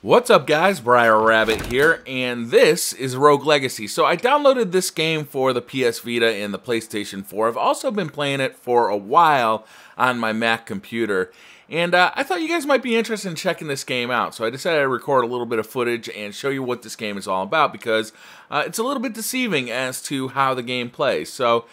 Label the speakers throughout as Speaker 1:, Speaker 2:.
Speaker 1: What's up guys, BriarRabbit here, and this is Rogue Legacy. So I downloaded this game for the PS Vita and the PlayStation 4. I've also been playing it for a while on my Mac computer. And I thought you guys might be interested in checking this game out. So I decided to record a little bit of footage and show you what this game is all about, because it's a little bit deceiving as to how the game plays. So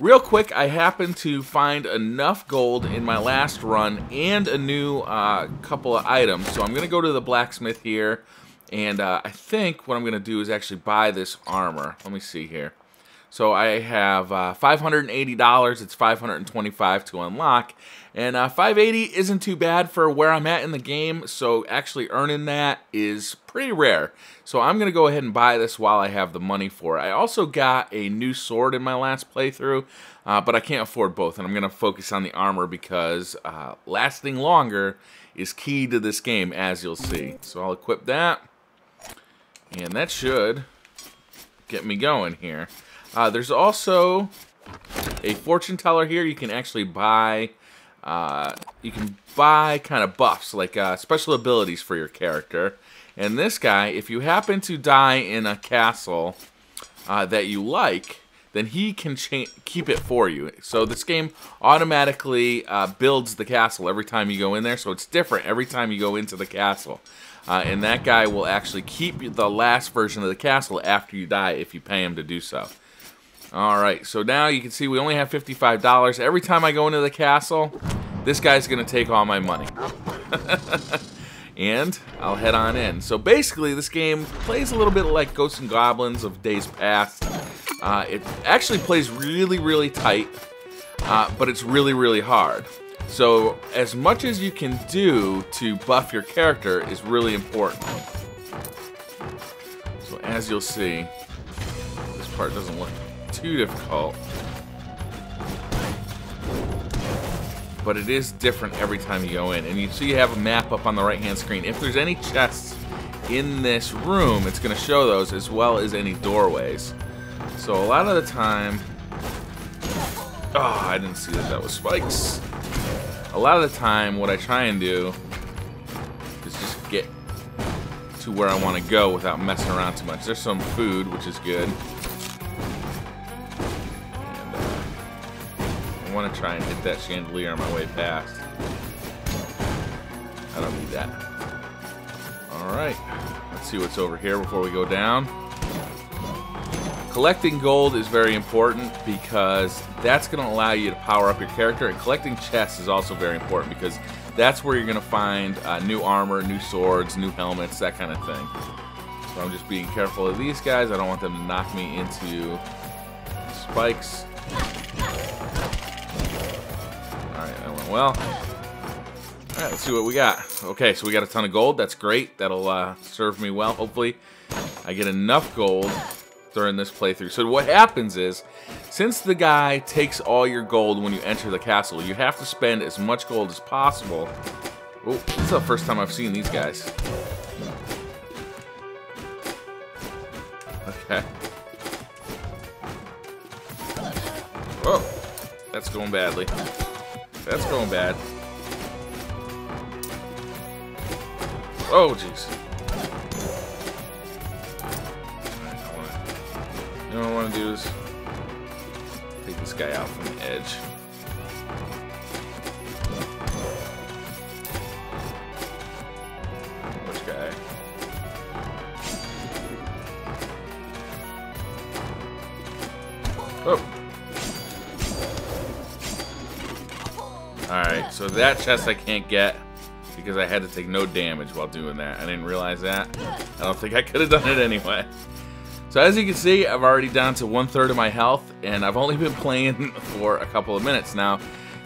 Speaker 1: real quick, I happened to find enough gold in my last run and a new couple of items. So I'm going to go to the blacksmith here, and I think what I'm going to do is actually buy this armor. Let me see here. So I have $580, it's $525 to unlock, and $580 isn't too bad for where I'm at in the game, so actually earning that is pretty rare. So I'm going to go ahead and buy this while I have the money for it. I also got a new sword in my last playthrough, but I can't afford both, and I'm going to focus on the armor because lasting longer is key to this game, as you'll see. So I'll equip that, and that should get me going here. There's also a fortune teller here. You can actually buy, kind of buffs, like special abilities for your character. And this guy, if you happen to die in a castle that you like, then he can keep it for you. So this game automatically builds the castle every time you go in there, so it's different every time you go into the castle. And that guy will actually keep the last version of the castle after you die if you pay him to do so. Alright, so now you can see we only have $55. Every time I go into the castle, this guy's going to take all my money. And I'll head on in. So basically, this game plays a little bit like Ghosts and Goblins of days past. It actually plays really, really tight, but it's really, really hard. So as much as you can do to buff your character is really important. So as you'll see, this part doesn't look too difficult, but it is different every time you go in. And you see you have a map up on the right hand screen. If there's any chests in this room, it's going to show those, as well as any doorways. So a lot of the time, oh, I didn't see that was spikes. A lot of the time what I try and do is just get to where I want to go without messing around too much. There's some food, which is good. I want to try and hit that chandelier on my way past. I don't need that. Alright, let's see what's over here before we go down. Collecting gold is very important because that's going to allow you to power up your character, and collecting chests is also very important because that's where you're going to find new armor, new swords, new helmets, that kind of thing. So I'm just being careful of these guys. I don't want them to knock me into spikes. Alright, that went well. Alright, let's see what we got. Okay, so we got a ton of gold. That's great. That'll serve me well. Hopefully I get enough gold during this playthrough. So what happens is, since the guy takes all your gold when you enter the castle, you have to spend as much gold as possible. Oh, this is the first time I've seen these guys. Okay. Oh, that's going badly. That's going bad. Oh, jeez. You know what I want to do is take this guy out from the edge. Which guy? Oh. Alright, so that chest I can't get because I had to take no damage while doing that. I didn't realize that. I don't think I could have done it anyway. So as you can see, I've already down to 1/3 of my health, and I've only been playing for a couple of minutes. Now,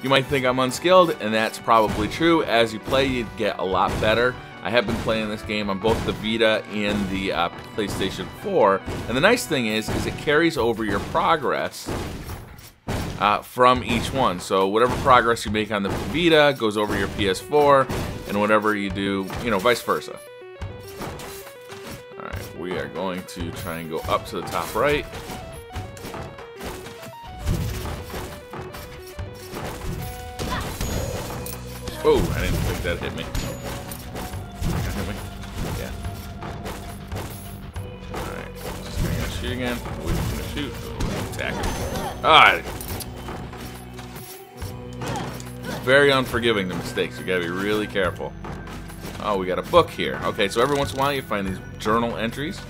Speaker 1: you might think I'm unskilled, and that's probably true. As you play, you get a lot better. I have been playing this game on both the Vita and the PlayStation 4, and the nice thing is it carries over your progress from each one. So whatever progress you make on the Vita goes over your PS4, and whatever you do, you know, vice versa. Alright, we are going to try and go up to the top right. Oh, I didn't think that hit me. That hit me? Yeah. Alright. Just gonna shoot again. We're gonna shoot. Attack him. Ah! Very unforgiving, the mistakes. You gotta be really careful. Oh, we got a book here. Okay, so every once in a while you find these journal entries.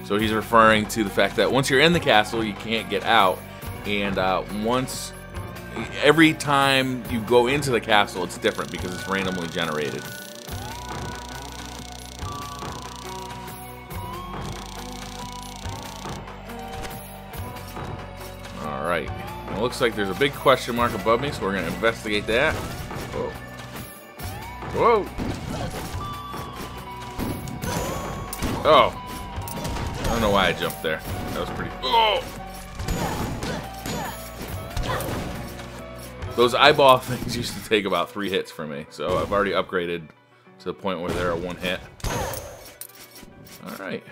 Speaker 1: So he's referring to the fact that once you're in the castle, you can't get out. And every time you go into the castle, it's different because it's randomly generated. Alright. It looks like there's a big question mark above me, so we're going to investigate that. Whoa. Whoa! Oh. I don't know why I jumped there. That was pretty... Oh! Those eyeball things used to take about 3 hits for me, so I've already upgraded to the point where they're a 1 hit. Alright.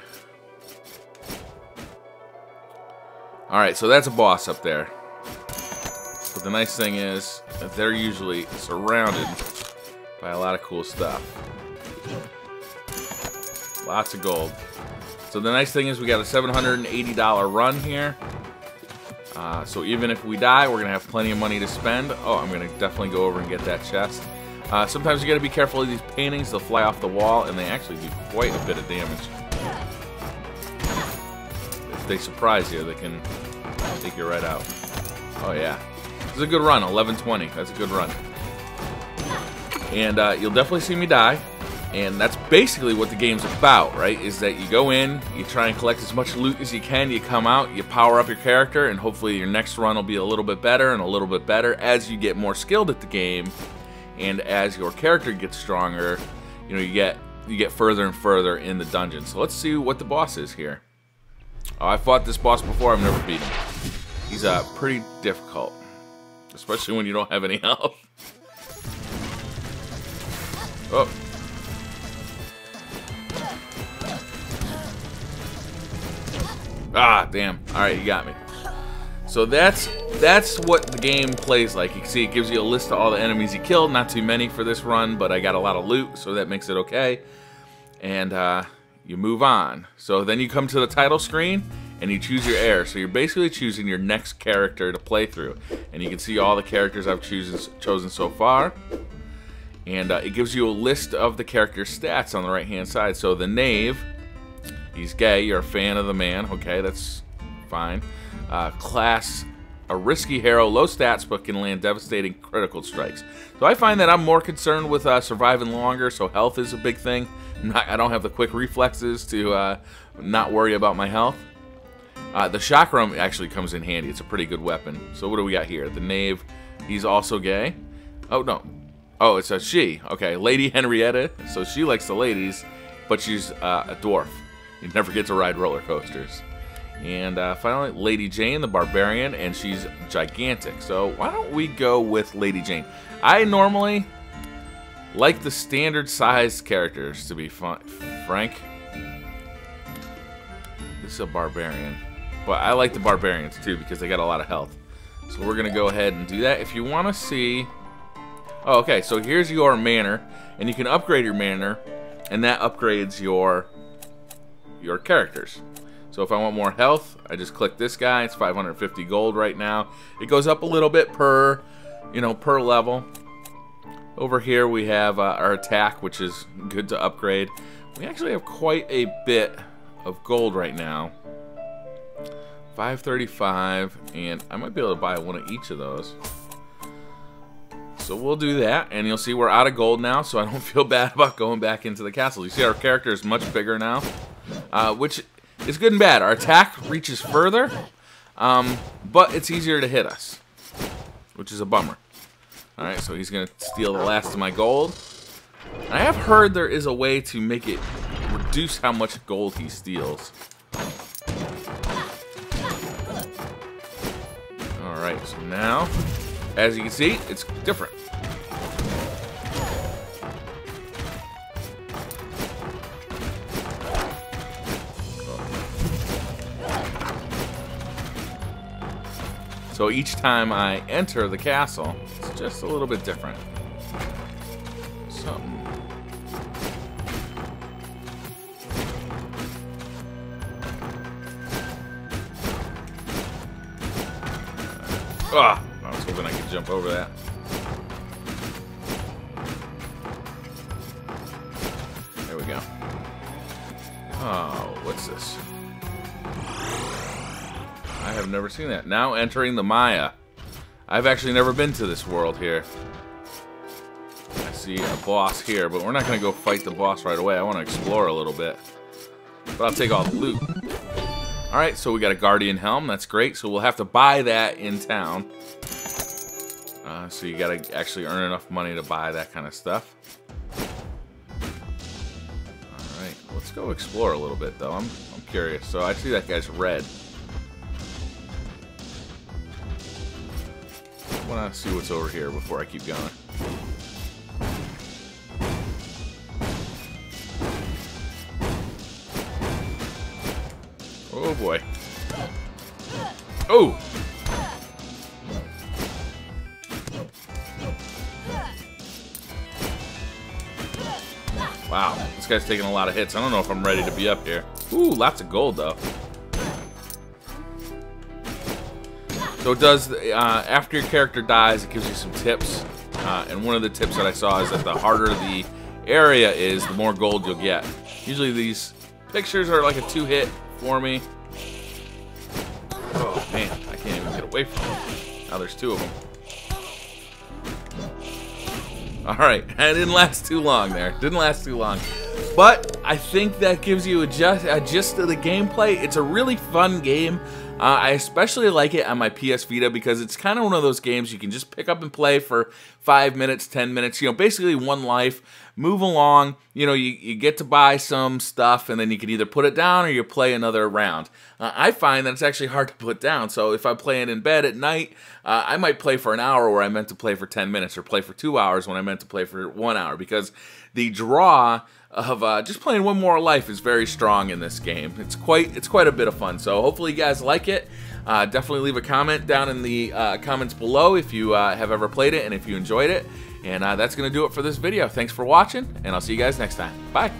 Speaker 1: Alright, so that's a boss up there. But the nice thing is that they're usually surrounded by a lot of cool stuff. Lots of gold. So the nice thing is we got a $780 run here. So even if we die, we're going to have plenty of money to spend. Oh, I'm going to definitely go over and get that chest. Sometimes you got to be careful of these paintings. They'll fly off the wall, and they actually do quite a bit of damage. If they surprise you, they can take you right out. Oh, yeah. This is a good run, 1120. That's a good run. And you'll definitely see me die. And that's basically what the game's about, right? Is that you go in, you try and collect as much loot as you can, you come out, you power up your character, and hopefully your next run will be a little bit better and a little bit better as you get more skilled at the game, and as your character gets stronger, you know, you get further and further in the dungeon. So let's see what the boss is here. Oh, I fought this boss before, I've never beat him. He's pretty difficult, especially when you don't have any health. Oh. Ah, damn. Alright, you got me. So that's what the game plays like. You can see it gives you a list of all the enemies you killed. Not too many for this run, but I got a lot of loot, so that makes it okay. And you move on. So then you come to the title screen, and you choose your heir. So you're basically choosing your next character to play through. And you can see all the characters I've chosen so far. And it gives you a list of the character stats on the right-hand side. So the knave... He's gay, you're a fan of the man. Okay, that's fine. Class, a risky hero, low stats, but can land devastating critical strikes. So I find that I'm more concerned with surviving longer, so health is a big thing. I don't have the quick reflexes to not worry about my health. The chakram actually comes in handy. It's a pretty good weapon. So what do we got here? The knave, he's also gay. Oh, no. Oh, it's a she. Okay, Lady Henrietta. So she likes the ladies, but she's a dwarf. You never get to ride roller coasters. And finally, Lady Jane, the barbarian, and she's gigantic. So why don't we go with Lady Jane? I normally like the standard sized characters, to be frank. This is a barbarian. But I like the barbarians too because they got a lot of health. So we're going to go ahead and do that. If you want to see... Oh, okay, so here's your manor. And you can upgrade your manor, and that upgrades your characters. So if I want more health, I just click this guy. It's 550 gold right now. It goes up a little bit per level. Over here we have our attack, which is good to upgrade. We actually have quite a bit of gold right now. 535, and I might be able to buy one of each of those. So we'll do that, and you'll see we're out of gold now, so I don't feel bad about going back into the castle. You see our character is much bigger now. Which is good and bad. Our attack reaches further, but it's easier to hit us, which is a bummer. Alright, so he's going to steal the last of my gold. I have heard there is a way to make it reduce how much gold he steals. Alright, so now, as you can see, it's different. So each time I enter the castle, it's just a little bit different. Something. Ah, I was hoping I could jump over that. There we go. Oh, what's this? I have never seen that. Now entering the Maya. I've actually never been to this world here. I see a boss here, but we're not going to go fight the boss right away. I want to explore a little bit. But I'll take all the loot. Alright, so we got a Guardian Helm. That's great. So we'll have to buy that in town. So you got to actually earn enough money to buy that kind of stuff. Alright, let's go explore a little bit, though. I'm curious. So I see that guy's red. I want to see what's over here before I keep going. Oh boy. Oh! Wow, this guy's taking a lot of hits. I don't know if I'm ready to be up here. Ooh, lots of gold though. So it does, after your character dies, it gives you some tips. And one of the tips that I saw is that the harder the area is, the more gold you'll get. Usually these pictures are like a 2-hit for me. Oh man, I can't even get away from them. Now there's 2 of them. Alright, I didn't last too long there. Didn't last too long. But I think that gives you a gist of the gameplay. It's a really fun game. I especially like it on my PS Vita because it's kind of one of those games you can just pick up and play for 5 minutes, 10 minutes, you know, basically one life, move along, you know, you get to buy some stuff and then you can either put it down or you play another round. I find that it's actually hard to put down, so if I'm playing in bed at night, I might play for an hour where I meant to play for 10 minutes or play for 2 hours when I meant to play for 1 hour because the draw of just playing one more life is very strong in this game. It's quite a bit of fun. So hopefully you guys like it. Definitely leave a comment down in the comments below if you have ever played it and if you enjoyed it. And that's going to do it for this video. Thanks for watching, and I'll see you guys next time. Bye.